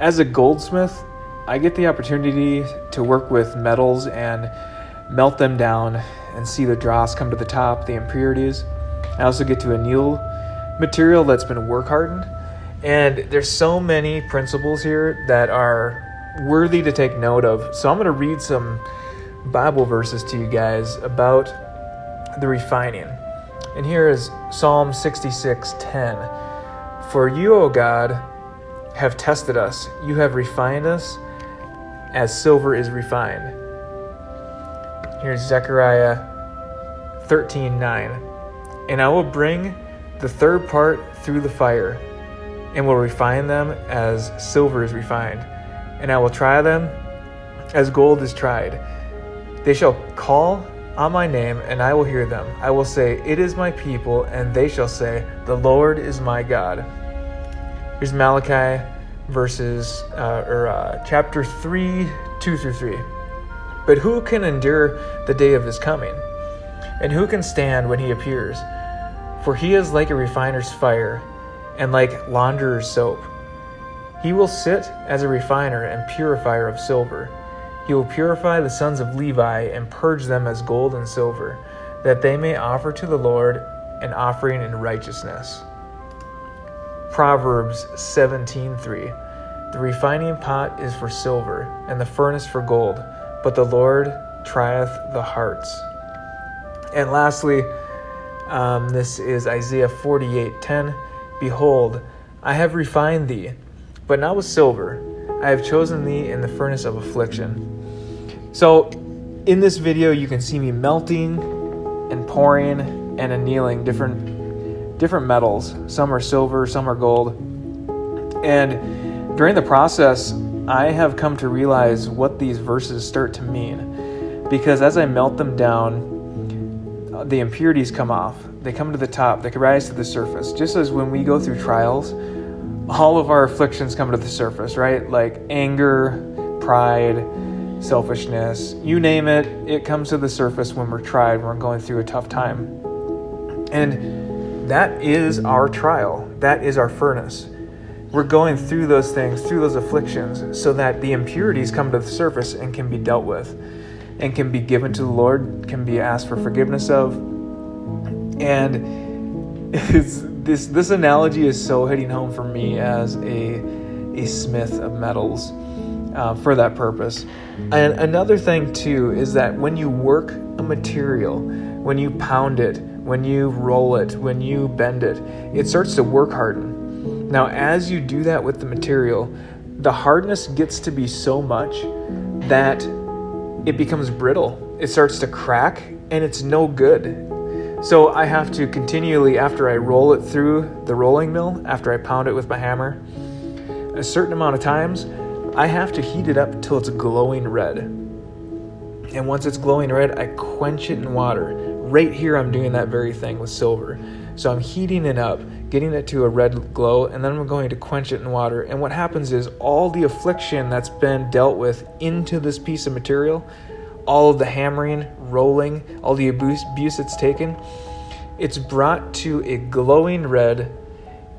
As a goldsmith, I get the opportunity to work with metals and melt them down and see the dross come to the top, the impurities. I also get to anneal material that's been work hardened. And there's so many principles here that are worthy to take note of. So I'm going to read some Bible verses to you guys about the refining. And here is Psalm 66:10. For you, O God, have tested us. You have refined us as silver is refined. Here's Zechariah 13:9. And I will bring the third part through the fire, and will refine them as silver is refined. And I will try them as gold is tried. They shall call on my name, and I will hear them. I will say, it is my people, and they shall say, the Lord is my God. Here's Malachi chapter 3, 2-3. But who can endure the day of his coming? And who can stand when he appears? For he is like a refiner's fire, and like launderer's soap. He will sit as a refiner and purifier of silver. He will purify the sons of Levi and purge them as gold and silver, that they may offer to the Lord an offering in righteousness. Proverbs 17:3. The refining pot is for silver, and the furnace for gold, but the Lord trieth the hearts. And lastly, this is Isaiah 48:10. Behold, I have refined thee, but not with silver. I have chosen thee in the furnace of affliction. So, in this video, you can see me melting and pouring and annealing different metals. Some are silver, some are gold. And during the process, I have come to realize what these verses start to mean. Because as I melt them down, the impurities come off. They come to the top. They can rise to the surface. Just as when we go through trials, all of our afflictions come to the surface, right? Like anger, pride, selfishness, you name it, it comes to the surface when we're tried, when we're going through a tough time. And that is our trial. That is our furnace. We're going through those things, through those afflictions, so that the impurities come to the surface and can be dealt with and can be given to the Lord, can be asked for forgiveness of. And this analogy is so hitting home for me as a smith of metals for that purpose. And another thing too is that when you work a material, when you pound it, when you roll it, when you bend it, it starts to work harden. Now, as you do that with the material, the hardness gets to be so much that it becomes brittle. It starts to crack, and it's no good. So I have to continually, after I roll it through the rolling mill, after I pound it with my hammer, a certain amount of times, I have to heat it up until it's glowing red. And once it's glowing red, I quench it in water. Right here, I'm doing that very thing with silver. So I'm heating it up, getting it to a red glow, and then I'm going to quench it in water. And what happens is all the affliction that's been dealt with into this piece of material, all of the hammering, rolling, all the abuse it's taken, it's brought to a glowing red,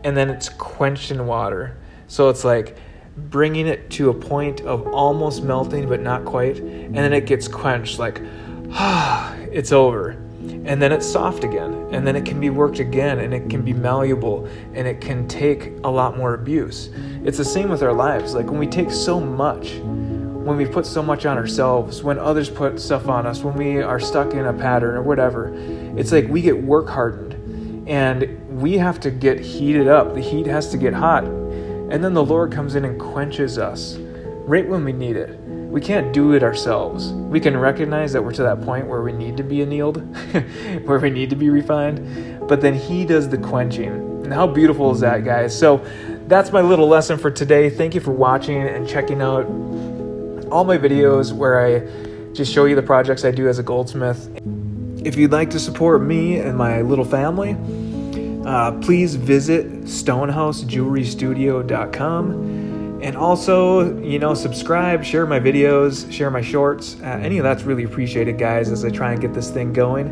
and then it's quenched in water. So it's like bringing it to a point of almost melting, but not quite. And then it gets quenched, like, it's over. And then it's soft again. And then it can be worked again, and it can be malleable, and it can take a lot more abuse. It's the same with our lives. Like when we take so much, when we put so much on ourselves, when others put stuff on us, when we are stuck in a pattern or whatever, it's like we get work hardened, and we have to get heated up. The heat has to get hot. And then the Lord comes in and quenches us right when we need it. We can't do it ourselves. We can recognize that we're to that point where we need to be annealed, where we need to be refined, but then He does the quenching. And how beautiful is that, guys? So that's my little lesson for today. Thank you for watching and checking out all my videos where I just show you the projects I do as a goldsmith. If you'd like to support me and my little family, please visit stonehousejewelrystudio.com. And also, subscribe, share my videos, share my shorts. Any of that's really appreciated, guys, as I try and get this thing going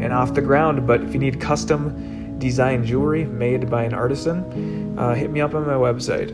and off the ground. But if you need custom design jewelry made by an artisan, hit me up on my website.